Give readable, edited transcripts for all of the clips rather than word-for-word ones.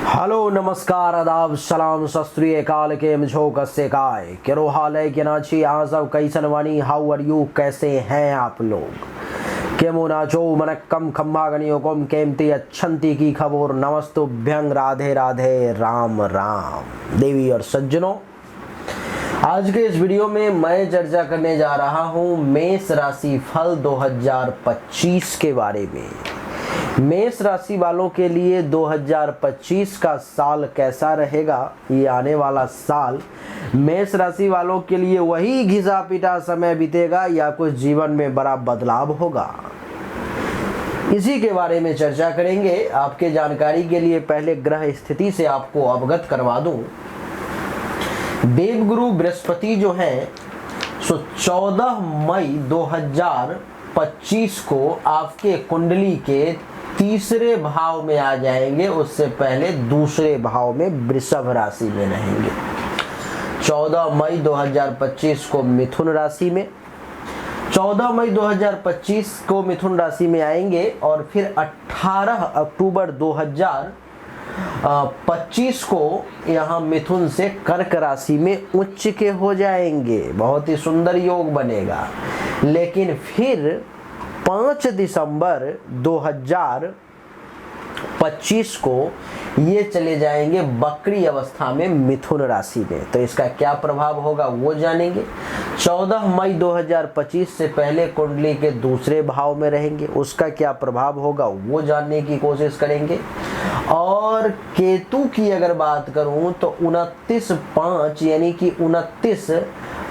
Hello नमस्कार आदाब सलाम सत श्री अकाल के मुझो कस्से काय केरो हाल है के नाची आजब कैसन वानी हाउ आर यू कैसे हैं आप लोग केमो नाचो मनक्कम खम्मा गणियों कोम केमती अच्छंती की खबर नमस्तुभ्यं राधे राधे राम राम देवी और सज्जनों। आज के इस वीडियो में मैं चर्चा करने जा रहा हूं मेष राशि फल 2025 के बारे में। मेष राशि वालों के लिए 2025 का साल कैसा रहेगा। ये आने वाला साल मेष राशि वालों के लिए वही घिसा पिटा समय बीतेगा या कुछ जीवन में बड़ा बदलाव होगा, इसी के बारे में चर्चा करेंगे। आपके जानकारी के लिए पहले ग्रह स्थिति से आपको अवगत करवा दूं। देवगुरु बृहस्पति जो है सो 14 मई 2025 को आपके कुंडली के तीसरे भाव में आ जाएंगे। उससे पहले दूसरे भाव में वृषभ राशि में रहेंगे। 14 मई 2025 को मिथुन राशि में, 14 मई 2025 को मिथुन राशि में आएंगे और फिर 18 अक्टूबर 2025 को यहाँ मिथुन से कर्क राशि में उच्च के हो जाएंगे। बहुत ही सुंदर योग बनेगा। लेकिन फिर 5 दिसंबर 2025 को ये चले जाएंगे वक्री अवस्था में मिथुन राशि में। तो इसका क्या प्रभाव होगा वो जानेंगे। 14 मई 2025 से पहले कुंडली के दूसरे भाव में रहेंगे, उसका क्या प्रभाव होगा वो जानने की कोशिश करेंगे। और केतु की अगर बात करूं तो 29/5 यानी कि 29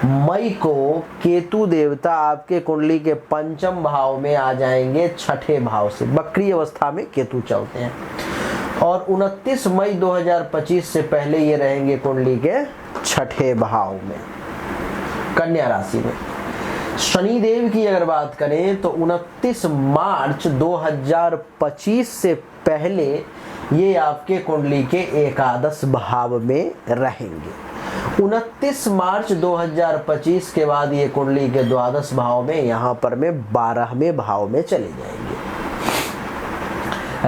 मई को केतु देवता आपके कुंडली के पंचम भाव में आ जाएंगे। छठे भाव से वक्री अवस्था में केतु चलते हैं और 29 मई 2025 से पहले ये रहेंगे कुंडली के छठे भाव में कन्या राशि में। शनि देव की अगर बात करें तो 29 मार्च 2025 से पहले ये आपके कुंडली के एकादश भाव में रहेंगे। 29 मार्च 2025 के बाद ये कुंडली के द्वादश भाव में, यहाँ पर में 12वें भाव में चले जाएंगे।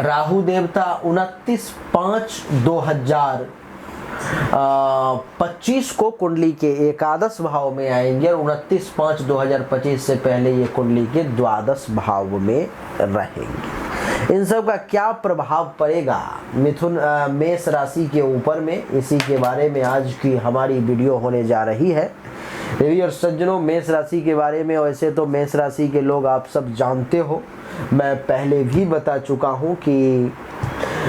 राहु देवता 29/5/2025 को कुंडली के एकादश भाव में आएंगे और 29/5/2025 से पहले ये कुंडली के द्वादश भाव में रहेंगे। इन सब का क्या प्रभाव पड़ेगा मिथुन मेष राशि के ऊपर में, इसी के बारे में आज की हमारी वीडियो होने जा रही है। देवी और सज्जनों, मेष राशि के बारे में वैसे तो मेष राशि के लोग आप सब जानते हो, मैं पहले भी बता चुका हूं कि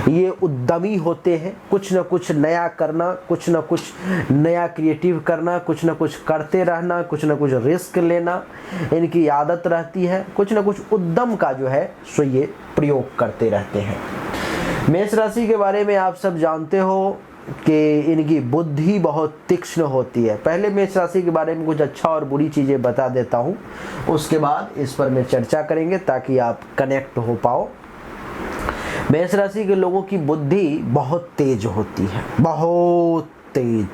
ये उद्यमी होते हैं। कुछ न कुछ नया करना, कुछ न कुछ नया क्रिएटिव करना, कुछ न कुछ करते रहना, कुछ न कुछ रिस्क लेना इनकी आदत रहती है। कुछ न कुछ उद्यम का जो है सो ये प्रयोग करते रहते हैं। मेष राशि के बारे में आप सब जानते हो कि इनकी बुद्धि बहुत तीक्ष्ण होती है। पहले मेष राशि के बारे में कुछ अच्छा और बुरी चीज़ें बता देता हूँ, उसके बाद इस पर मैं चर्चा करेंगे ताकि आप कनेक्ट हो पाओ। मेष राशि के लोगों की बुद्धि बहुत तेज होती है, बहुत तेज।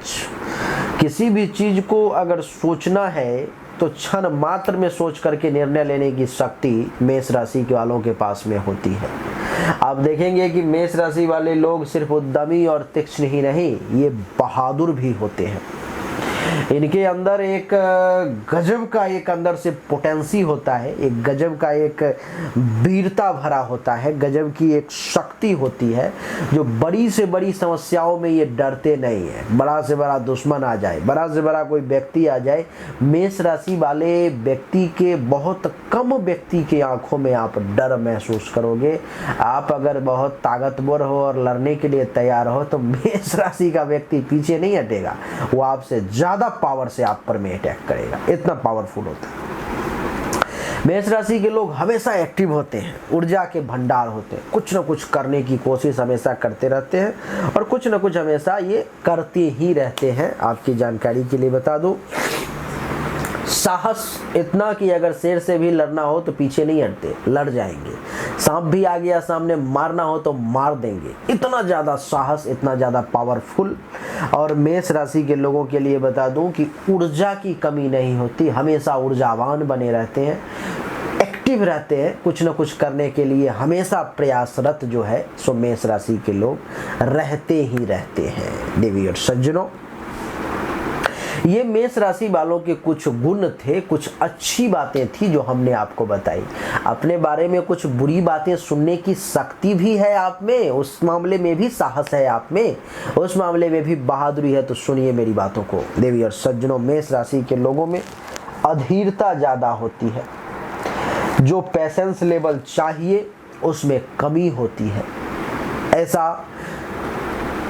किसी भी चीज़ को अगर सोचना है तो क्षण मात्र में सोच करके निर्णय लेने की शक्ति मेष राशि के वालों के पास में होती है। आप देखेंगे कि मेष राशि वाले लोग सिर्फ उद्यमी और तीक्ष्ण ही नहीं, ये बहादुर भी होते हैं। इनके अंदर एक गजब का एक अंदर से पोटेंसी होता है, एक गजब का एक वीरता भरा होता है, गजब की एक शक्ति होती है जो बड़ी से बड़ी समस्याओं में ये डरते नहीं है। बड़ा से बड़ा दुश्मन आ जाए, बड़ा से बड़ा कोई व्यक्ति आ जाए, मेष राशि वाले व्यक्ति के बहुत कम व्यक्ति के आंखों में आप डर महसूस करोगे। आप अगर बहुत ताकतवर हो और लड़ने के लिए तैयार हो तो मेष राशि का व्यक्ति पीछे नहीं हटेगा, वो आपसे ज्यादा पावर से आप पर में अटैक करेगा, इतना पावरफुल होता है। मेष राशि के लोग हमेशा एक्टिव होते हैं, ऊर्जा के भंडार होते हैं, कुछ न कुछ करने की कोशिश हमेशा करते रहते हैं और कुछ न कुछ हमेशा ये करते ही रहते हैं। आपकी जानकारी के लिए बता दूं, साहस इतना कि अगर शेर से भी लड़ना हो तो पीछे नहीं हटते, लड़ जाएंगे। सांप भी आ गया सामने, मारना हो तो मार देंगे। इतना ज़्यादा साहस, इतना ज़्यादा पावरफुल। और मेष राशि के लोगों के लिए बता दूं कि ऊर्जा की कमी नहीं होती, हमेशा ऊर्जावान बने रहते हैं। एक्टिव रहते हैं, कुछ ना कुछ करने के लिए हमेशा प्रयासरत जो है सो मेष राशि के लोग रहते ही रहते हैं। देवी और सज्जनों, ये मेष राशि वालों के कुछ गुण थे, कुछ अच्छी बातें थी जो हमने आपको बताई। अपने बारे में कुछ बुरी बातें सुनने की शक्ति भी है आप में, उस मामले में भी साहस है आप में, उस मामले में भी बहादुरी है, तो सुनिए मेरी बातों को। देवी और सज्जनों, मेष राशि के लोगों में अधीरता ज्यादा होती है, जो पेशेंस लेवल चाहिए उसमें कमी होती है। ऐसा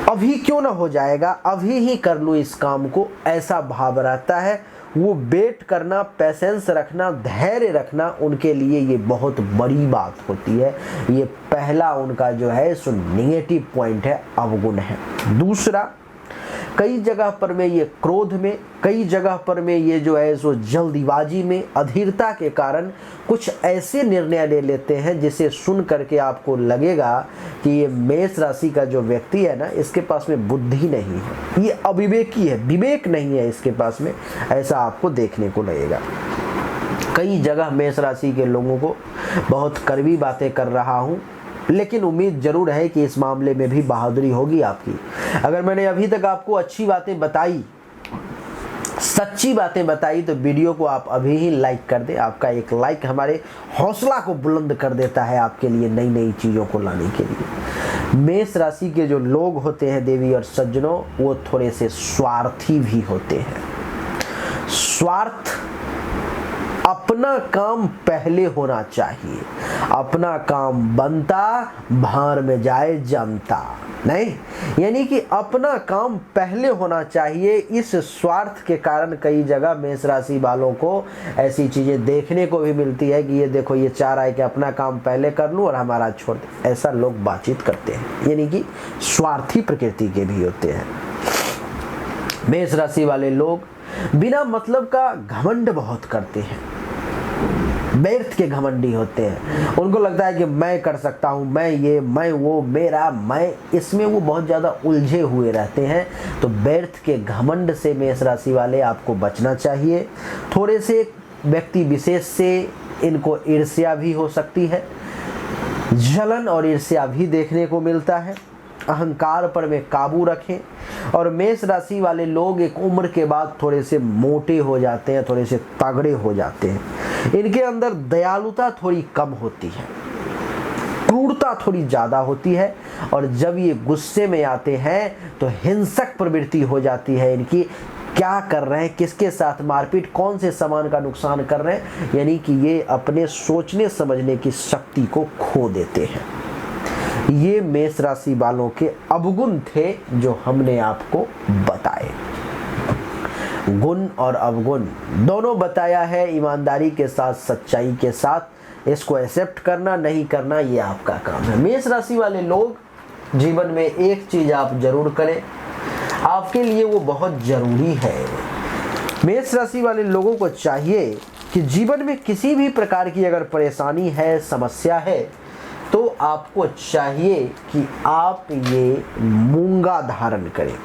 अभी क्यों ना हो जाएगा, अभी ही कर लूँ इस काम को, ऐसा भाव रहता है। वो वेट करना, पेशेंस रखना, धैर्य रखना उनके लिए ये बहुत बड़ी बात होती है। ये पहला उनका जो है सो नेगेटिव पॉइंट है, अवगुण है। दूसरा, कई जगह पर में ये क्रोध में, कई जगह पर में ये जो है सो जल्दीबाजी में, अधीरता के कारण कुछ ऐसे निर्णय ले लेते हैं जिसे सुन करके आपको लगेगा कि ये मेष राशि का जो व्यक्ति है ना, इसके पास में बुद्धि नहीं है, ये अविवेकी है, विवेक नहीं है इसके पास में, ऐसा आपको देखने को लगेगा। कई जगह मेष राशि के लोगों को बहुत कड़वी बातें कर रहा हूँ, लेकिन उम्मीद जरूर है कि इस मामले में भी बहादुरी होगी आपकी। अगर मैंने अभी तक आपको अच्छी बातें बताई, सच्ची बातें बताई, तो वीडियो को आप अभी ही लाइक कर दें। आपका एक लाइक हमारे हौसला को बुलंद कर देता है आपके लिए नई नई चीज़ों को लाने के लिए। मेष राशि के जो लोग होते हैं देवी और सज्जनों, वो थोड़े से स्वार्थी भी होते हैं। स्वार्थ, अपना काम पहले होना चाहिए, अपना काम बनता भार में जाए जमता नहीं, यानी कि अपना काम पहले होना चाहिए। इस स्वार्थ के कारण कई जगह मेष राशि वालों को ऐसी चीजें देखने को भी मिलती है कि ये देखो, ये चाह रहा है कि अपना काम पहले कर लूं और हमारा छोड़ दे, ऐसा लोग बातचीत करते हैं, यानी कि स्वार्थी प्रकृति के भी होते हैं। मेष राशि वाले लोग बिना मतलब का घमंड बहुत करते हैं, व्यर्थ के घमंडी होते हैं। उनको लगता है कि मैं कर सकता हूँ, मैं ये, मैं वो, मेरा, मैं, इसमें वो बहुत ज़्यादा उलझे हुए रहते हैं। तो व्यर्थ के घमंड से मेष राशि वाले आपको बचना चाहिए। थोड़े से व्यक्ति विशेष से इनको ईर्ष्या भी हो सकती है, जलन और ईर्ष्या भी देखने को मिलता है। अहंकार पर में काबू रखें। और मेष राशि वाले लोग एक उम्र के बाद थोड़े से मोटे हो जाते हैं, थोड़े से तगड़े हो जाते हैं। इनके अंदर दयालुता थोड़ी कम होती है, क्रूरता थोड़ी ज़्यादा होती है, और जब ये गुस्से में आते हैं तो हिंसक प्रवृत्ति हो जाती है इनकी। क्या कर रहे हैं, किसके साथ मारपीट, कौन से सामान का नुकसान कर रहे हैं, यानी कि ये अपने सोचने समझने की शक्ति को खो देते हैं। ये मेष राशि वालों के अवगुण थे जो हमने आपको बताए। गुण और अवगुण दोनों बताया है, ईमानदारी के साथ, सच्चाई के साथ। इसको एक्सेप्ट करना नहीं करना ये आपका काम है। मेष राशि वाले लोग जीवन में एक चीज आप जरूर करें, आपके लिए वो बहुत जरूरी है। मेष राशि वाले लोगों को चाहिए कि जीवन में किसी भी प्रकार की अगर परेशानी है, समस्या है, तो आपको चाहिए कि आप ये मूंगा धारण करें।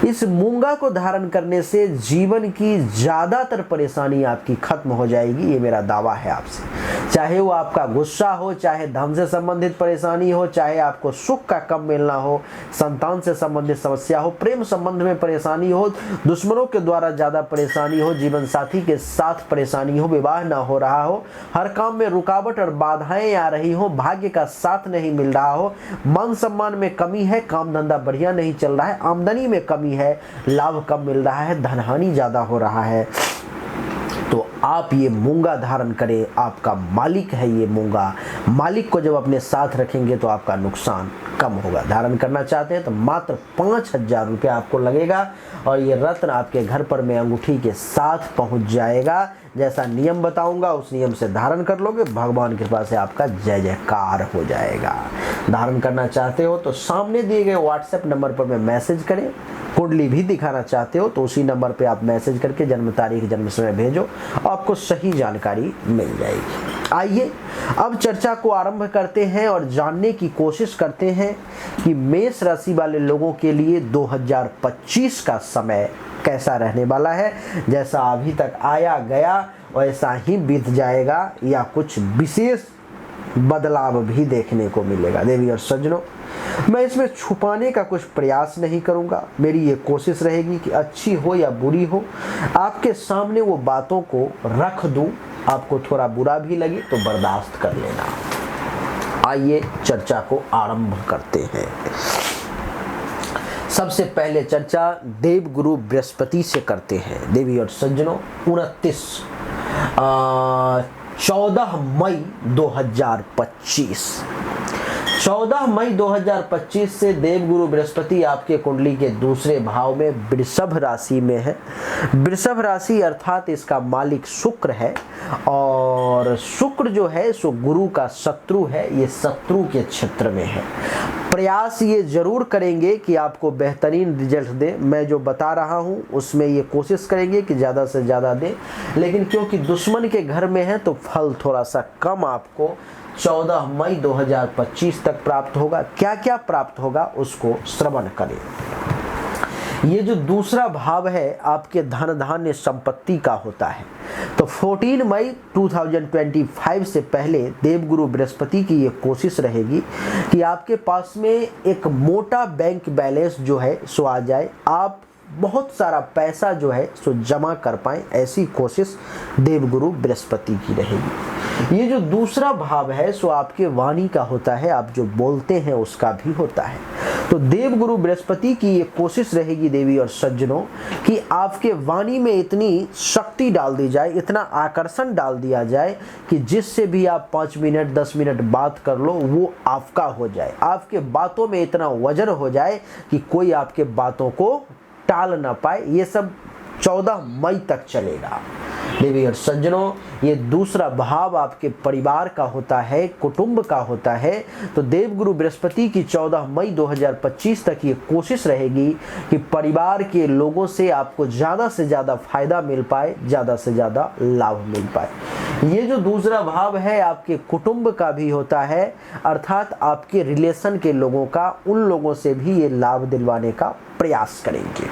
इस मूंगा को धारण करने से जीवन की ज़्यादातर परेशानी आपकी खत्म हो जाएगी, ये मेरा दावा है आपसे। चाहे वो आपका गुस्सा हो, चाहे धन से संबंधित परेशानी हो, चाहे आपको सुख का कम मिलना हो, संतान से संबंधित समस्या हो, प्रेम संबंध में परेशानी हो, दुश्मनों के द्वारा ज़्यादा परेशानी हो, जीवन साथी के साथ परेशानी हो, विवाह ना हो रहा हो, हर काम में रुकावट और बाधाएं आ रही हो, भाग्य का साथ नहीं मिल रहा हो, मान सम्मान में कमी है, काम धंधा बढ़िया नहीं चल रहा है, आमदनी में कमी है, लाभ कम मिल रहा है, धनहानि ज्यादा हो रहा है, तो आप ये मूंगा धारण करें। आपका मालिक है ये मूंगा, मालिक को जब अपने साथ रखेंगे तो आपका नुकसान कम होगा। धारण करना चाहते हैं तो मात्र 5,000 रुपया आपको लगेगा, और ये रत्न आपके घर पर में अंगूठी के साथ पहुंच जाएगा। जैसा नियम बताऊंगा उस नियम से धारण कर लोगे, भगवान की कृपा से आपका जय जयकार हो जाएगा। धारण करना चाहते हो तो सामने दिए गए व्हाट्सएप नंबर पर में मैसेज करें। कुंडली भी दिखाना चाहते हो तो उसी नंबर पे आप मैसेज करके जन्म तारीख, जन्म समय भेजो, आपको सही जानकारी मिल जाएगी। आइए अब चर्चा को आरंभ करते हैं और जानने की कोशिश करते हैं कि मेष राशि वाले लोगों के लिए 2025 का समय कैसा रहने वाला है। जैसा अभी तक आया गया वैसा ही बीत जाएगा या कुछ विशेष बदलाव भी देखने को मिलेगा। देवी और सज्जनों, मैं इसमें छुपाने का कुछ प्रयास नहीं करूंगा। मेरी ये कोशिश रहेगी कि अच्छी हो या बुरी हो, आपके सामने वो बातों को रख दूं। आपको थोड़ा बुरा भी लगे तो बर्दाश्त कर लेना। आइए चर्चा को आरंभ करते हैं। सबसे पहले चर्चा देवगुरु बृहस्पति से करते हैं। देवी और सज्जनों, 14 मई 2025 14 मई 2025 से देवगुरु बृहस्पति आपके कुंडली के दूसरे भाव में वृषभ राशि में है। वृषभ राशि अर्थात इसका मालिक शुक्र है, और शुक्र जो है सो गुरु का शत्रु है। ये शत्रु के क्षेत्र में है। प्रयास ये जरूर करेंगे कि आपको बेहतरीन रिजल्ट दे। मैं जो बता रहा हूँ उसमें ये कोशिश करेंगे कि ज़्यादा से ज़्यादा दे, लेकिन क्योंकि दुश्मन के घर में है तो फल थोड़ा सा कम आपको 14 मई 2025 तक प्राप्त होगा। क्या क्या प्राप्त होगा उसको श्रवण करें। ये जो दूसरा भाव है आपके धन धान्य संपत्ति का होता है। तो 14 मई 2025 से पहले देवगुरु बृहस्पति की ये कोशिश रहेगी कि आपके पास में एक मोटा बैंक बैलेंस जो है सो आ जाए, आप बहुत सारा पैसा जो है सो जमा कर पाएं, ऐसी कोशिश देवगुरु बृहस्पति की रहेगी। ये जो दूसरा भाव है सो आपके वाणी का होता है, आप जो बोलते हैं उसका भी होता है। तो देवगुरु बृहस्पति की ये कोशिश रहेगी देवी और सज्जनों कि आपके वाणी में इतनी शक्ति डाल दी जाए, इतना आकर्षण डाल दिया जाए कि जिससे भी आप 5 मिनट 10 मिनट बात कर लो वो आपका हो जाए। आपके बातों में इतना वजन हो जाए कि कोई आपके बातों को टाल ना पाए। ये सब 14 मई तक चलेगा। देवी और सज्जनों, ये दूसरा भाव आपके परिवार का होता है, कुटुंब का होता है। तो देवगुरु बृहस्पति की 14 मई 2025 तक ये कोशिश रहेगी कि परिवार के लोगों से आपको ज़्यादा से ज़्यादा फायदा मिल पाए, ज़्यादा से ज़्यादा लाभ मिल पाए। ये जो दूसरा भाव है आपके कुटुंब का भी होता है, अर्थात आपके रिलेशन के लोगों का, उन लोगों से भी ये लाभ दिलवाने का प्रयास करेंगे।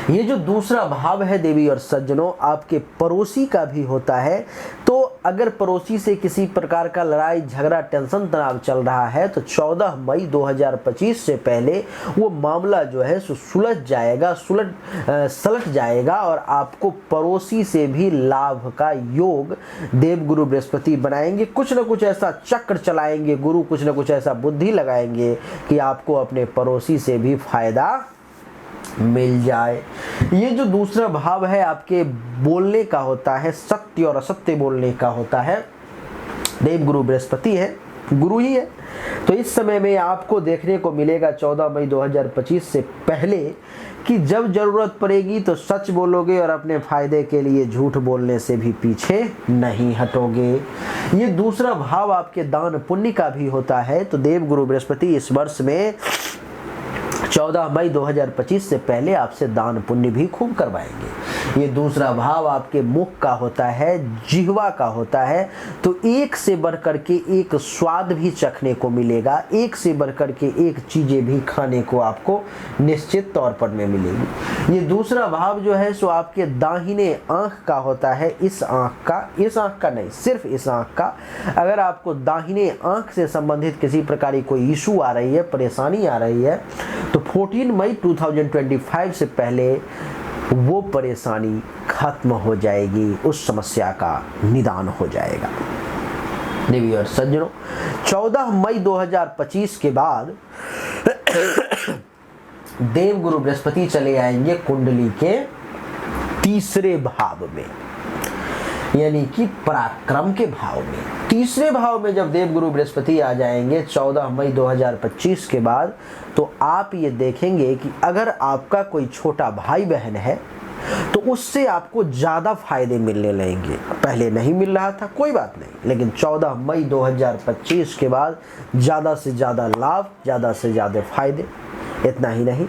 ये जो दूसरा भाव है देवी और सज्जनों आपके पड़ोसी का भी होता है। तो अगर पड़ोसी से किसी प्रकार का लड़ाई झगड़ा टेंशन तनाव चल रहा है तो 14 मई 2025 से पहले वो मामला जो है सुलझ जाएगा, सलट जाएगा, और आपको पड़ोसी से भी लाभ का योग देवगुरु बृहस्पति बनाएंगे। कुछ न कुछ ऐसा चक्र चलाएंगे गुरु, कुछ न कुछ ऐसा बुद्धि लगाएंगे कि आपको अपने पड़ोसी से भी फायदा मिल जाए। ये जो दूसरा भाव है आपके बोलने का होता है, सत्य और असत्य बोलने का होता है। देवगुरु बृहस्पति है, गुरु ही है। तो इस समय में आपको देखने को मिलेगा 14 मई 2025 से पहले कि जब जरूरत पड़ेगी तो सच बोलोगे और अपने फायदे के लिए झूठ बोलने से भी पीछे नहीं हटोगे। ये दूसरा भाव आपके दान पुण्य का भी होता है। तो देवगुरु बृहस्पति इस वर्ष में 14 मई 2025 से पहले आपसे दान पुण्य भी खूब करवाएंगे। ये दूसरा भाव आपके मुख का होता है, जिह्वा का होता है। तो एक से बढ़कर के एक स्वाद भी चखने को मिलेगा, एक से बढ़कर के एक चीजें भी खाने को आपको निश्चित तौर पर में मिलेगी। ये दूसरा भाव जो है सो आपके दाहिने आंख का होता है। इस आंख का नहीं, सिर्फ इस आंख का। अगर आपको दाहिने आंख से संबंधित किसी प्रकार की कोई इशू आ रही है, परेशानी आ रही है, तो 14 मई 2025 से पहले वो परेशानी खत्म हो जाएगी, उस समस्या का निदान हो जाएगा। देवी और सज्जनों, 14 मई 2025 के बाद देवगुरु बृहस्पति चले आएंगे कुंडली के तीसरे भाव में, यानी कि पराक्रम के भाव में। तीसरे भाव में जब देवगुरु बृहस्पति आ जाएंगे 14 मई 2025 के बाद, तो आप ये देखेंगे कि अगर आपका कोई छोटा भाई बहन है तो उससे आपको ज़्यादा फायदे मिलने लगेंगे। पहले नहीं मिल रहा था, कोई बात नहीं, लेकिन 14 मई 2025 के बाद ज़्यादा से ज़्यादा लाभ, ज़्यादा से ज़्यादा फायदे। इतना ही नहीं,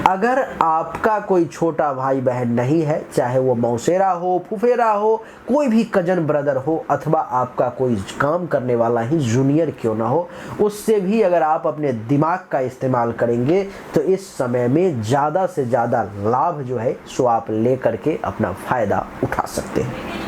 अगर आपका कोई छोटा भाई बहन नहीं है, चाहे वो मौसेरा हो, फुफेरा हो, कोई भी कजन ब्रदर हो, अथवा आपका कोई काम करने वाला ही जूनियर क्यों ना हो, उससे भी अगर आप अपने दिमाग का इस्तेमाल करेंगे तो इस समय में ज़्यादा से ज़्यादा लाभ जो है सो आप ले करके अपना फायदा उठा सकते हैं।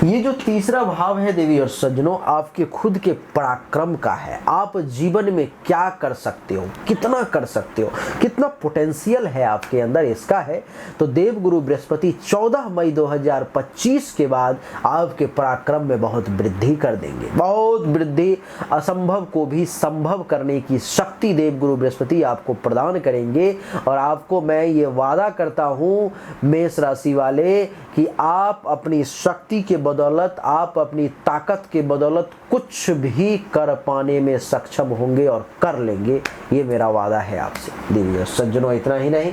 ये जो तीसरा भाव है देवी और सज्जनों, आपके खुद के पराक्रम का है। आप जीवन में क्या कर सकते हो, कितना कर सकते हो, कितना पोटेंशियल है आपके अंदर, इसका है। तो देवगुरु बृहस्पति 14 मई 2025 के बाद आपके पराक्रम में बहुत वृद्धि कर देंगे, बहुत वृद्धि। असंभव को भी संभव करने की शक्ति देवगुरु बृहस्पति आपको प्रदान करेंगे। और आपको मैं ये वादा करता हूँ मेष राशि वाले कि आप अपनी शक्ति के बदौलत, आप अपनी ताकत के बदौलत कुछ भी कर पाने में सक्षम होंगे और कर लेंगे, ये मेरा वादा है आपसे देवी और सज्जनों। इतना ही नहीं,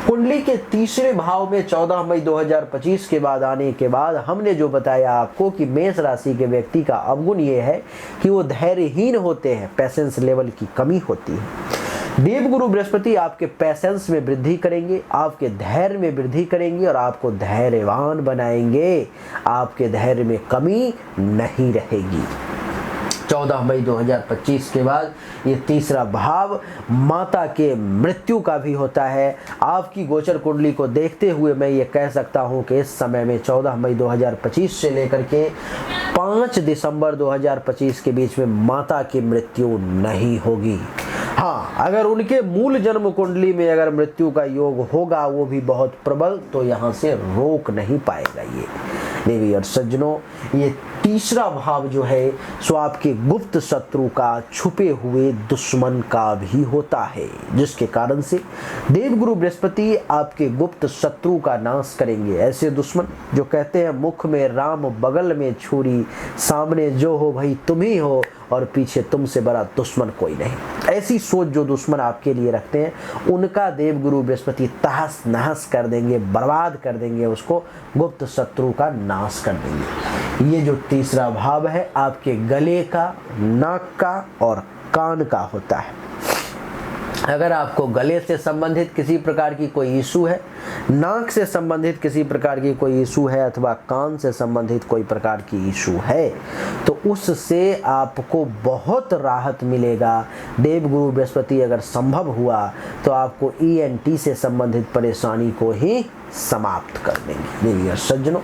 कुंडली के तीसरे भाव में 14 मई 2025 के बाद आने के बाद हमने जो बताया आपको कि मेष राशि के व्यक्ति का अवगुण ये है कि वो धैर्यहीन होते हैं, पेशेंस लेवल की कमी होती है। देवगुरु बृहस्पति आपके पैसेंस में वृद्धि करेंगे, आपके धैर्य में वृद्धि करेंगे और आपको धैर्यवान बनाएंगे। आपके धैर्य में कमी नहीं रहेगी। 14 मई 2025 के बाद ये तीसरा भाव माता के मृत्यु का भी होता है। आपकी गोचर कुंडली को देखते हुए मैं ये कह सकता हूँ कि इस समय में 14 मई 2025 से लेकर के 5 दिसंबर 2025 के बीच में माता की मृत्यु नहीं होगी। हाँ, अगर उनके मूल जन्म कुंडली में अगर मृत्यु का योग होगा, वो भी बहुत प्रबल, तो यहाँ से रोक नहीं पाएगा ये देवी और सज्जनों। ये तीसरा भाव जो है सो आपके गुप्त शत्रु का, छुपे हुए दुश्मन का भी होता है, जिसके कारण से देवगुरु बृहस्पति आपके गुप्त शत्रु का नाश करेंगे। ऐसे दुश्मन जो कहते हैं मुख में राम बगल में छुरी, सामने जो हो भाई तुम ही हो और पीछे तुमसे बड़ा दुश्मन कोई नहीं, ऐसी सोच जो दुश्मन आपके लिए रखते हैं, उनका देवगुरु बृहस्पति तहस नहस कर देंगे, बर्बाद कर देंगे, उसको गुप्त शत्रु का नाश कर देंगे। ये जो तीसरा भाव है आपके गले का, नाक का और कान का होता है। अगर आपको गले से संबंधित किसी प्रकार की कोई इशू है, नाक से संबंधित किसी प्रकार की कोई इशू है, अथवा कान से संबंधित कोई प्रकार की इशू है, तो उससे आपको बहुत राहत मिलेगा। देवगुरु बृहस्पति अगर संभव हुआ तो आपको ENT से संबंधित परेशानी को ही समाप्त कर देंगे देवी और सज्जनों।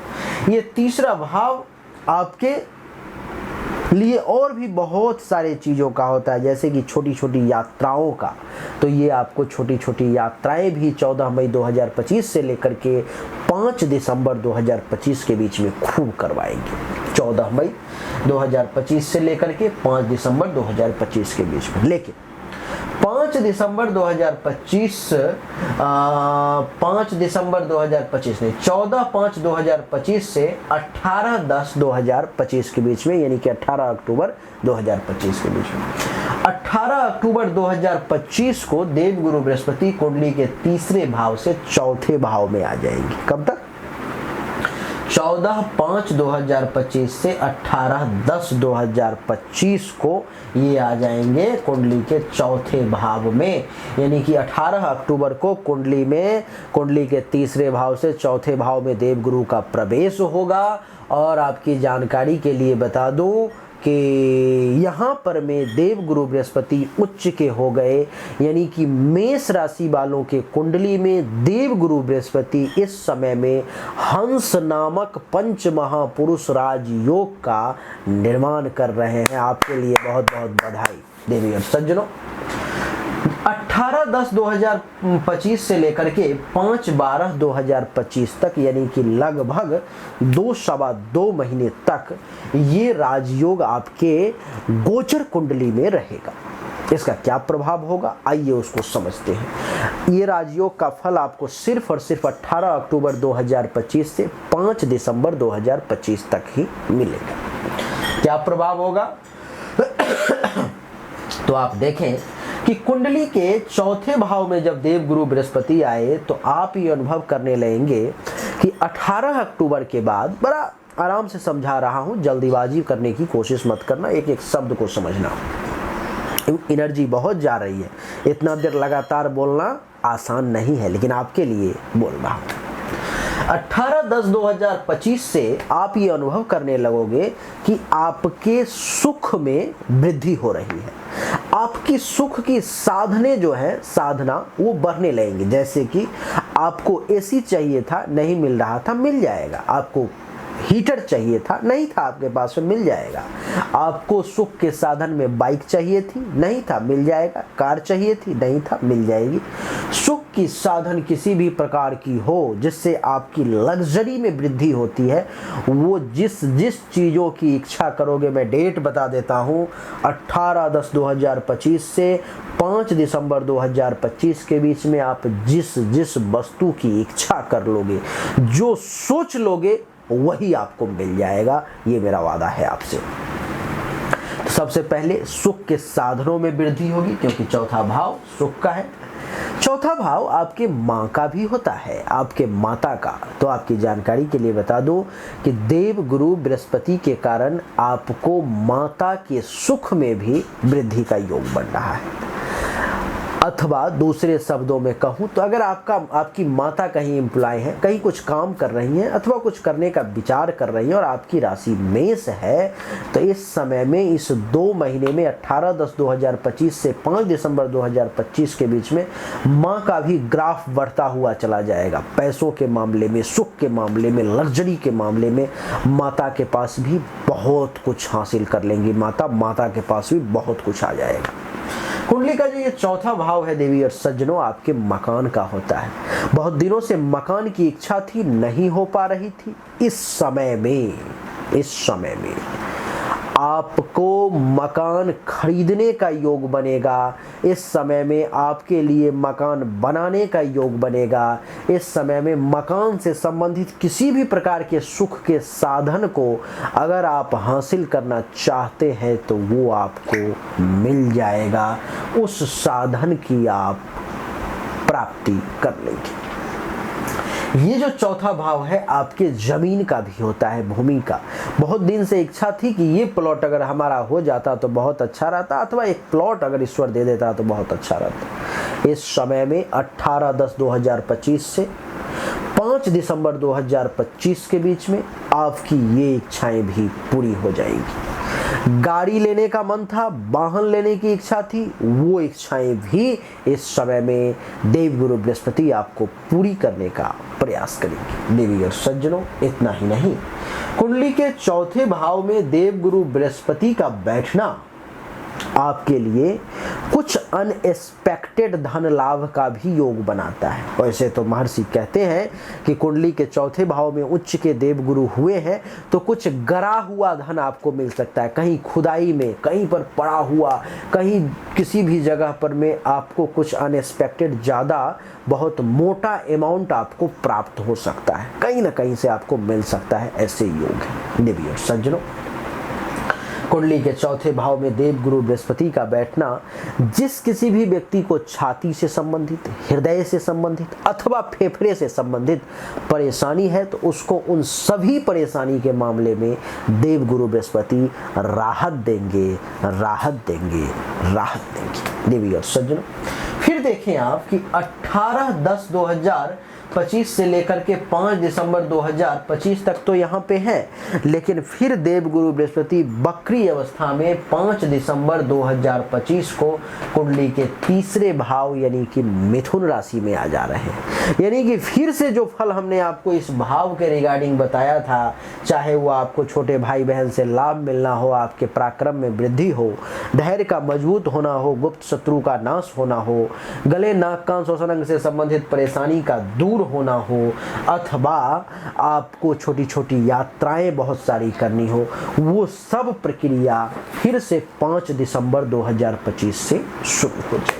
ये तीसरा भाव आपके लिए और भी बहुत सारे चीज़ों का होता है, जैसे कि छोटी छोटी यात्राओं का। तो ये आपको छोटी छोटी यात्राएं भी 14 मई 2025 से लेकर के 5 दिसंबर 2025 के बीच में खूब करवाएंगे। 14 मई 2025 से लेकर के 5 दिसंबर 2025 के बीच में। लेकिन 5 दिसंबर 2025 5 दिसंबर 2025 नहीं, 14/5/2025 से 18/10/2025 के बीच में, यानी कि 18 अक्टूबर 2025 के बीच में। 18 अक्टूबर 2025 को देवगुरु बृहस्पति कुंडली के तीसरे भाव से चौथे भाव में आ जाएंगे। कब तक? 14/5/2025 से 18/10/2025 को ये आ जाएंगे कुंडली के चौथे भाव में, यानी कि 18 अक्टूबर को कुंडली के तीसरे भाव से चौथे भाव में देवगुरु का प्रवेश होगा। और आपकी जानकारी के लिए बता दूं कि यहाँ पर में देवगुरु बृहस्पति उच्च के हो गए, यानी कि मेष राशि वालों के कुंडली में देवगुरु बृहस्पति इस समय में हंस नामक पंच महापुरुष राजयोग का निर्माण कर रहे हैं। आपके लिए बहुत बहुत बधाई देवी और सज्जनों। 18/10/2025 से लेकर के 5/12/2025 तक, यानी कि लगभग 2-2.25 महीने तक ये राजयोग आपके गोचर कुंडली में रहेगा। इसका क्या प्रभाव होगा, आइए उसको समझते हैं। ये राजयोग का फल आपको सिर्फ और सिर्फ 18 अक्टूबर 2025 से 5 दिसंबर 2025 तक ही मिलेगा। क्या प्रभाव होगा? तो आप देखें कि कुंडली के चौथे भाव में जब देवगुरु बृहस्पति आए तो आप ये अनुभव करने लगेंगे कि 18 अक्टूबर के बाद, बड़ा आराम से समझा रहा हूं, जल्दीबाजी करने की कोशिश मत करना, एक एक शब्द को समझना। एनर्जी बहुत जा रही है। इतना देर लगातार बोलना आसान नहीं है, लेकिन आपके लिए बोल रहा हूँ। 18/10/2025 से आप ये अनुभव करने लगोगे कि आपके सुख में वृद्धि हो रही है। आपकी सुख की साधने जो है, साधना वो बढ़ने लगेंगी। जैसे कि आपको एसी चाहिए था, नहीं मिल रहा था, मिल जाएगा। आपको हीटर चाहिए था, नहीं था आपके पास में, मिल जाएगा। आपको सुख के साधन में बाइक चाहिए थी, नहीं था, मिल जाएगा। कार चाहिए थी, नहीं था, मिल जाएगी। सुख की साधन किसी भी प्रकार की हो जिससे आपकी लग्जरी में वृद्धि होती है, वो जिस चीज़ों की इच्छा करोगे, मैं डेट बता देता हूँ, 18/10/2025 से 5 दिसंबर 2025 के बीच में आप जिस वस्तु की इच्छा कर लोगे, जो सोच लोगे, वही आपको मिल जाएगा। ये मेरा वादा है आपसे। तो सबसे पहले सुख के साधनों में वृद्धि होगी, क्योंकि चौथा भाव सुख का है। चौथा भाव आपके माँ का भी होता है, आपके माता का। तो आपकी जानकारी के लिए बता दूं कि देव गुरु बृहस्पति के कारण आपको माता के सुख में भी वृद्धि का योग बन रहा है। अथवा दूसरे शब्दों में कहूँ तो अगर आपकी माता कहीं एम्प्लॉय है, कहीं कुछ काम कर रही हैं, अथवा कुछ करने का विचार कर रही हैं और आपकी राशि मेष है, तो इस समय में, इस 2 महीने में 18/10/2025 से 5 दिसंबर 2025 के बीच में माँ का भी ग्राफ बढ़ता हुआ चला जाएगा। पैसों के मामले में, सुख के मामले में, लग्जरी के मामले में माता के पास भी बहुत कुछ हासिल कर लेंगी। माता के पास भी बहुत कुछ आ जाएगा। कुंडली का जो ये चौथा भाव है देवी और सज्जनों, आपके मकान का होता है। बहुत दिनों से मकान की इच्छा थी, नहीं हो पा रही थी। इस समय में आपको मकान खरीदने का योग बनेगा। इस समय में आपके लिए मकान बनाने का योग बनेगा। इस समय में मकान से संबंधित किसी भी प्रकार के सुख के साधन को अगर आप हासिल करना चाहते हैं तो वो आपको मिल जाएगा। उस साधन की आप प्राप्ति कर लेंगे। ये जो चौथा भाव है आपके जमीन का भी होता है, भूमि का। बहुत दिन से इच्छा थी कि ये प्लॉट अगर हमारा हो जाता तो बहुत अच्छा रहता, अथवा एक प्लॉट अगर ईश्वर दे देता तो बहुत अच्छा रहता। इस समय में 18/10/2025 से 5 दिसंबर 2025 के बीच में आपकी ये इच्छाएं भी पूरी हो जाएंगी। गाड़ी लेने का मन था, वाहन लेने की इच्छा थी, वो इच्छाएं भी इस समय में देवगुरु बृहस्पति आपको पूरी करने का प्रयास करेंगे। देवी और सज्जनों, इतना ही नहीं, कुंडली के चौथे भाव में देवगुरु बृहस्पति का बैठना आपके लिए कुछ अनएक्सपेक्टेड धन लाभ का भी योग बनाता है। वैसे तो महर्षि कहते हैं कि कुंडली के चौथे भाव में उच्च के देवगुरु हुए हैं तो कुछ गरा हुआ धन आपको मिल सकता है। कहीं खुदाई में, कहीं पर पड़ा हुआ, कहीं किसी भी जगह पर में आपको कुछ अनएक्सपेक्टेड ज़्यादा बहुत मोटा अमाउंट आपको प्राप्त हो सकता है, कहीं ना कहीं से आपको मिल सकता है। ऐसे योग है। देवी और सज्जनों, कुंडली के चौथे भाव में देव गुरु बृहस्पति का बैठना जिस किसी भी व्यक्ति को छाती से संबंधित, हृदय से संबंधित अथवा फेफड़े से संबंधित परेशानी है तो उसको उन सभी परेशानी के मामले में देव गुरु बृहस्पति राहत देंगे। देवी और सज्जनों, फिर देखें आप कि 18/10/2025 से लेकर के 5 दिसंबर 2025 तक तो यहाँ पे है, लेकिन फिर देवगुरु बृहस्पति बकरी अवस्था में 5 दिसंबर 2025 को कुंडली के तीसरे भाव यानी कि मिथुन राशि में आ जा रहे हैं। यानी कि फिर से जो फल हमने आपको इस भाव के रिगार्डिंग बताया था, चाहे वो आपको छोटे भाई बहन से लाभ मिलना हो, आपके पराक्रम में वृद्धि हो, धैर्य का मजबूत होना हो, गुप्त शत्रु का नाश होना हो, गले नाक कान श्वसन अंग से संबंधित परेशानी का दूर होना हो, अथवा आपको छोटी छोटी यात्राएं बहुत सारी करनी हो, वो सब प्रक्रिया फिर से 5 दिसंबर 2025 से शुरू हो जाएगी।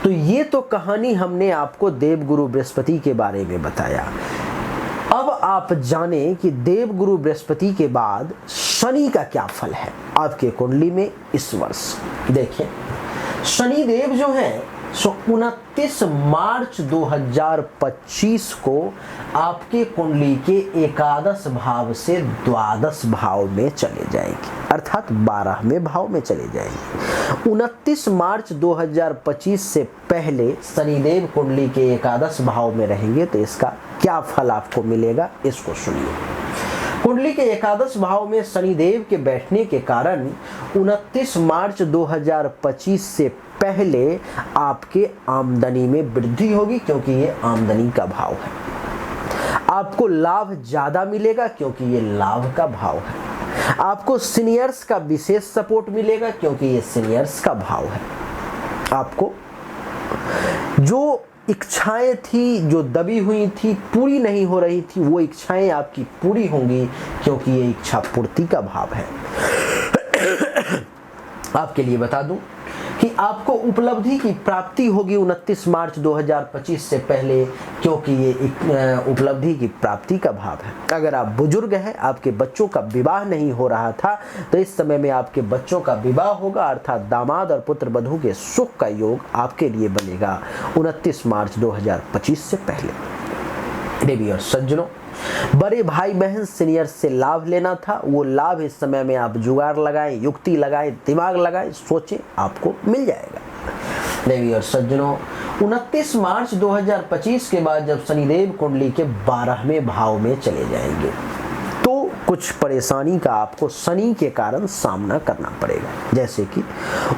तो ये तो कहानी हमने आपको देवगुरु बृहस्पति के बारे में बताया। अब आप जाने कि देवगुरु बृहस्पति के बाद शनि का क्या फल है आपके कुंडली में इस वर्ष। देखिए, शनि देव जो हैं 29 मार्च 2025 को आपके कुंडली के एकादश भाव से द्वादश भाव में चले जाएंगे, अर्थात 12वें भाव में चले जाएंगे। 29 मार्च 2025 से पहले शनिदेव कुंडली के एकादश भाव में रहेंगे तो इसका क्या फल आपको मिलेगा, इसको सुनिए। कुंडली के एकादश भाव में शनिदेव के बैठने के कारण 29 मार्च 2025 से पहले आपके आमदनी में वृद्धि होगी, क्योंकि ये आमदनी का भाव है। आपको लाभ ज्यादा मिलेगा क्योंकि ये लाभ का भाव है। आपको सीनियर्स का विशेष सपोर्ट मिलेगा क्योंकि ये सीनियर्स का भाव है। आपको जो इच्छाएं थी, जो दबी हुई थी, पूरी नहीं हो रही थी, वो इच्छाएं आपकी पूरी होंगी क्योंकि ये इच्छा पूर्ति का भाव है। आपके लिए बता दूं कि आपको उपलब्धि की प्राप्ति होगी 29 मार्च 2025 से पहले, क्योंकि ये उपलब्धि की प्राप्ति का भाव है। अगर आप बुजुर्ग हैं, आपके बच्चों का विवाह नहीं हो रहा था, तो इस समय में आपके बच्चों का विवाह होगा, अर्थात दामाद और पुत्र वधू के सुख का योग आपके लिए बनेगा 29 मार्च 2025 से पहले। देवी और सज्जनों, बड़े भाई बहन सीनियर से लाभ लेना था, वो लाभ इस समय में आप जुगाड़ लगाएं, युक्ति लगाएं, दिमाग लगाएं, सोचें, आपको मिल जाएगा। देवी और सज्जनों, 29 मार्च 2025 के बाद जब शनिदेव कुंडली के 12वें भाव में चले जाएंगे तो कुछ परेशानी का आपको शनि के कारण सामना करना पड़ेगा। जैसे कि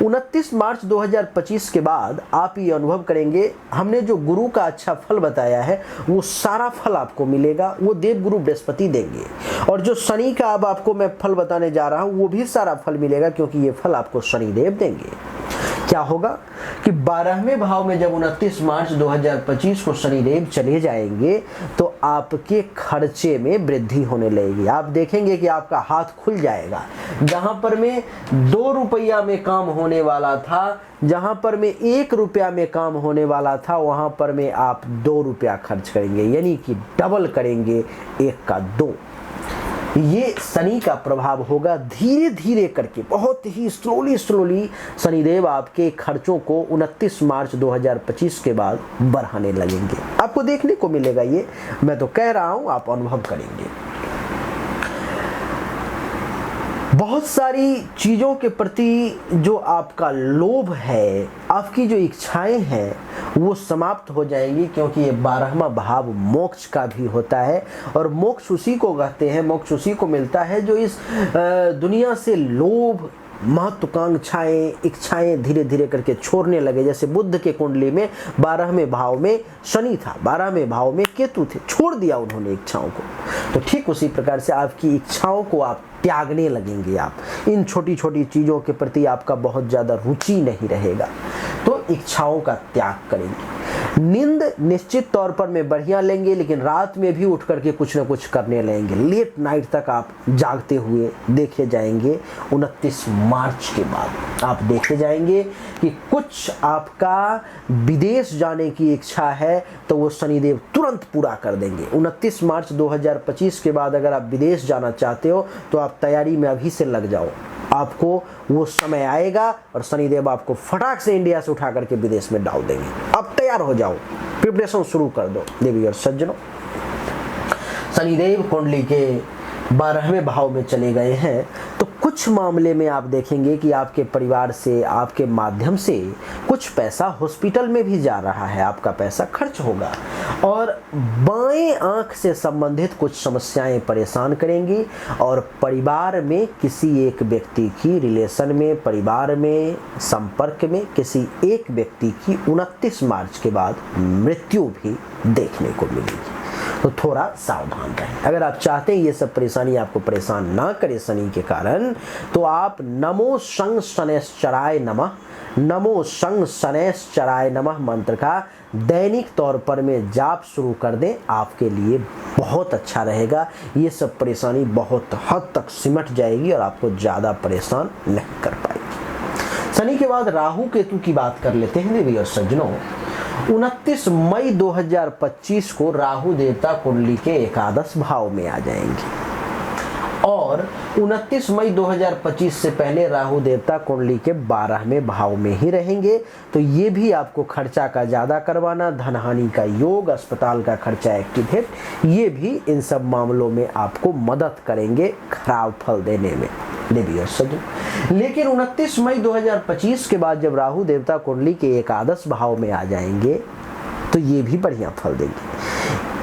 29 मार्च 2025 के बाद आप ये अनुभव करेंगे, हमने जो गुरु का अच्छा फल बताया है वो सारा फल आपको मिलेगा, वो देव गुरु बृहस्पति देंगे। और जो शनि का अब आपको मैं फल बताने जा रहा हूँ वो भी सारा फल मिलेगा, क्योंकि ये फल आपको शनिदेव देंगे। क्या होगा कि 12वें भाव में जब 29 मार्च 2025 को शनिदेव चले जाएंगे तो आपके खर्चे में वृद्धि होने लगेगी। आप देखेंगे कि आपका हाथ खुल जाएगा। जहां पर में 2 रुपया में काम होने वाला था, जहां पर में 1 रुपया में काम होने वाला था, वहां पर में आप 2 रुपया खर्च करेंगे, यानी कि डबल करेंगे, 1 का 2। ये शनि का प्रभाव होगा। धीरे धीरे करके, बहुत ही स्लोली शनिदेव आपके खर्चों को 29 मार्च 2025 के बाद बढ़ाने लगेंगे। आपको देखने को मिलेगा, ये मैं तो कह रहा हूं, आप अनुभव करेंगे। बहुत सारी चीजों के प्रति जो आपका लोभ है, आपकी जो इच्छाएं हैं, वो समाप्त हो जाएंगी, क्योंकि ये 12वां भाव मोक्ष का भी होता है। और मोक्ष उसी को कहते हैं, मोक्ष उसी को मिलता है जो इस दुनिया से लोभ, महत्वाकांक्षाएं, इच्छाएं धीरे धीरे करके छोड़ने लगे। जैसे बुद्ध के कुंडली में 12वें भाव में शनि था, 12वें भाव में केतु थे, छोड़ दिया उन्होंने इच्छाओं को। तो ठीक उसी प्रकार से आपकी इच्छाओं को आप त्यागने लगेंगे। आप इन छोटी छोटी चीज़ों के प्रति आपका बहुत ज़्यादा रुचि नहीं रहेगा, तो इच्छाओं का त्याग करेंगे। नींद निश्चित तौर पर में बढ़िया लेंगे, लेकिन रात में भी उठ करके कुछ न कुछ करने लगेंगे। लेट नाइट तक आप जागते हुए देखे जाएंगे। 29 मार्च के बाद आप देखे जाएंगे कि कुछ आपका विदेश जाने की इच्छा है तो वो शनिदेव तुरंत पूरा कर देंगे। 29 मार्च 2025 के बाद अगर आप विदेश जाना चाहते हो तो आप तैयारी में अभी से लग जाओ। आपको वो समय आएगा और शनिदेव आपको फटाक से इंडिया से उठा करके विदेश में डाल देंगे। अब तैयार हो जाओ, प्रिपरेशन शुरू कर दो। देवी और सज्जनों, शनिदेव कुंडली के 12वें भाव में चले गए हैं तो कुछ मामले में आप देखेंगे कि आपके परिवार से, आपके माध्यम से कुछ पैसा हॉस्पिटल में भी जा रहा है, आपका पैसा खर्च होगा। और बाएं आंख से संबंधित कुछ समस्याएं परेशान करेंगी। और परिवार में किसी एक व्यक्ति की रिलेशन में, परिवार में, संपर्क में किसी एक व्यक्ति की 29 मार्च के बाद मृत्यु भी देखने को मिलेगी। तो थोड़ा सावधान रहें। अगर आप चाहते हैं ये सब परेशानी आपको परेशान ना करे शनि के कारण, तो आप नमो शं शनैश्चराय नमः, नमो शं शनैश्चराय नमः मंत्र का दैनिक तौर पर में जाप शुरू कर दें। आपके लिए बहुत अच्छा रहेगा। ये सब परेशानी बहुत हद तक सिमट जाएगी और आपको ज़्यादा परेशान नहीं कर पाएगी। शनि के बाद राहु केतु की बात कर लेते हैं देवी और सज्जनों। 29 मई 2025 को राहु देवता कुंडली के एकादश भाव में आ जाएंगे और 29 मई 2025 से पहले राहु देवता कुंडली के 12वें भाव में ही रहेंगे। तो ये भी आपको खर्चा का ज़्यादा करवाना, धनहानि का योग, अस्पताल का खर्चा एक्टिवेट, ये भी इन सब मामलों में आपको मदद करेंगे खराब फल देने में देवी और सज्जन। लेकिन 29 मई 2025 के बाद जब राहु देवता कुंडली के एकादश भाव में आ जाएंगे तो ये भी बढ़िया फल देंगे।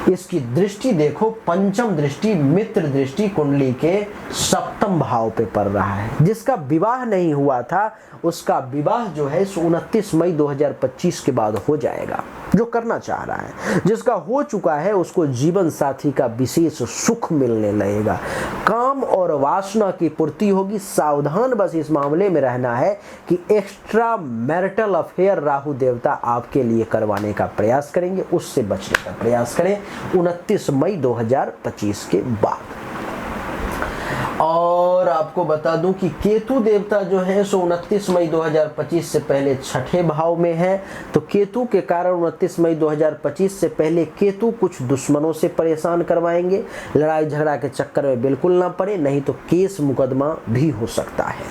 इसकी दृष्टि देखो, पंचम दृष्टि, मित्र दृष्टि कुंडली के सप्तम भाव पे पड़ रहा है। जिसका विवाह नहीं हुआ था उसका विवाह जो है 29 मई 2025 के बाद हो जाएगा, जो करना चाह रहा है। जिसका हो चुका है उसको जीवन साथी का विशेष सुख मिलने लगेगा, काम और वासना की पूर्ति होगी। सावधान बस इस मामले में रहना है कि एक्स्ट्रा मैरिटल अफेयर राहु देवता आपके लिए करवाने का प्रयास करेंगे, उससे बचने का प्रयास करें 29 मई 2025 के बाद। और आपको बता दूं कि केतु देवता जो है सो 29 मई 2025 से पहले छठे भाव में है। तो केतु के कारण 29 मई 2025 से पहले केतु कुछ दुश्मनों से परेशान करवाएंगे। लड़ाई झगड़ा के चक्कर में बिल्कुल ना पड़े, नहीं तो केस मुकदमा भी हो सकता है।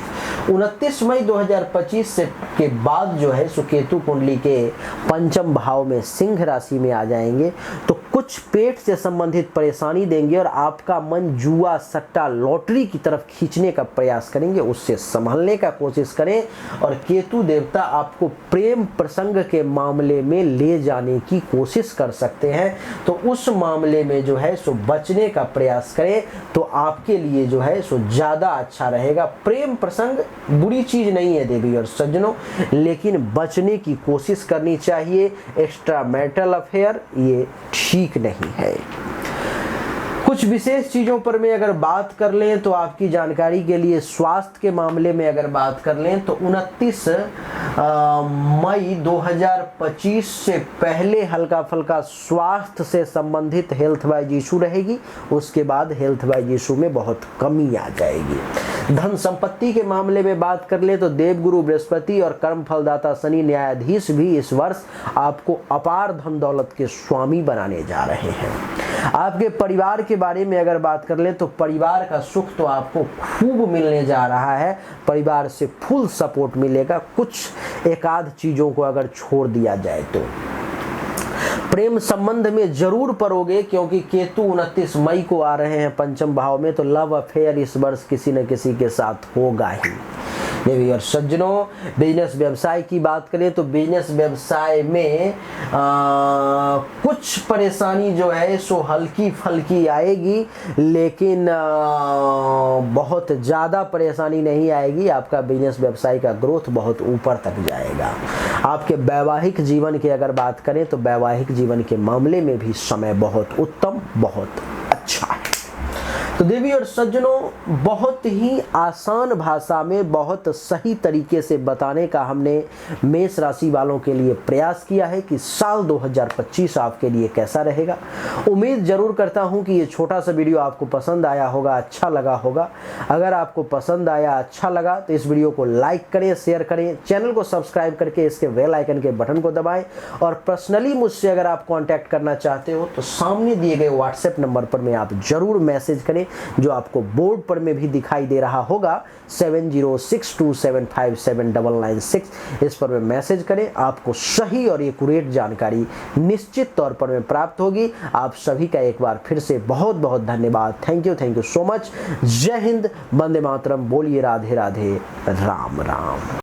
29 मई 2025 से के बाद जो है सो केतु कुंडली के पंचम भाव में सिंह राशि में आ जाएंगे। तो कुछ पेट से संबंधित परेशानी देंगे और आपका मन जुआ, सट्टा, लॉटरी की तरफ खींचने का प्रयास करेंगे, उससे संभलने का कोशिश करें। और केतु देवता आपको प्रेम प्रसंग के मामले में ले जाने की कोशिश कर सकते हैं। तो उस मामले में जो है सो बचने का प्रयास करें तो आपके लिए जो है सो ज़्यादा अच्छा रहेगा। प्रेम प्रसंग बुरी चीज़ नहीं है देवी और सज्जनों, लेकिन बचने की कोशिश करनी चाहिए। एक्स्ट्रा मैरिटल अफेयर ये ठीक नहीं है। कुछ विशेष चीज़ों पर में अगर बात कर लें तो आपकी जानकारी के लिए स्वास्थ्य के मामले में अगर बात कर लें तो 29 मई 2025 से पहले हल्का फुल्का स्वास्थ्य से संबंधित हेल्थ वाइज इशू रहेगी। उसके बाद हेल्थ वाइज इशू में बहुत कमी आ जाएगी। धन संपत्ति के मामले में बात कर ले तो देवगुरु बृहस्पति और कर्म फलदाता शनि न्यायाधीश भी इस वर्ष आपको अपार धन दौलत के स्वामी बनाने जा रहे हैं। आपके परिवार के बारे में अगर बात कर ले तो परिवार का सुख तो आपको खूब मिलने जा रहा है। परिवार से फुल सपोर्ट मिलेगा। कुछ एकाध चीज़ों को अगर छोड़ दिया जाए तो प्रेम संबंध में जरूर पड़ोगे, क्योंकि केतु 29 मई को आ रहे हैं पंचम भाव में। तो लव अफेयर इस वर्ष किसी न किसी के साथ होगा ही। देवी और सज्जनों, बिजनेस व्यवसाय की बात करें तो बिजनेस व्यवसाय में कुछ परेशानी जो है सो हल्की फल्की आएगी, लेकिन बहुत ज़्यादा परेशानी नहीं आएगी। आपका बिजनेस व्यवसाय का ग्रोथ बहुत ऊपर तक जाएगा। आपके वैवाहिक जीवन की अगर बात करें तो वैवाहिक जीवन के मामले में भी समय बहुत उत्तम, बहुत अच्छा है। तो देवी और सज्जनों, बहुत ही आसान भाषा में बहुत सही तरीके से बताने का हमने मेष राशि वालों के लिए प्रयास किया है कि साल 2025 आपके लिए कैसा रहेगा। उम्मीद जरूर करता हूं कि ये छोटा सा वीडियो आपको पसंद आया होगा, अच्छा लगा होगा। अगर आपको पसंद आया, अच्छा लगा तो इस वीडियो को लाइक करें, शेयर करें, चैनल को सब्सक्राइब करके इसके बेल आइकन के बटन को दबाएं। और पर्सनली मुझसे अगर आप कॉन्टैक्ट करना चाहते हो तो सामने दिए गए व्हाट्सएप नंबर पर में आप जरूर मैसेज करें, जो आपको बोर्ड पर में भी दिखाई दे रहा होगा 7062757996। इस पर में मैसेज करें, आपको सही और एक्यूरेट जानकारी निश्चित तौर पर में प्राप्त होगी। आप सभी का एक बार फिर से बहुत बहुत धन्यवाद। Thank you so much. जय हिंद, वंदे मातरम। बोलिए राधे राधे, राम राम।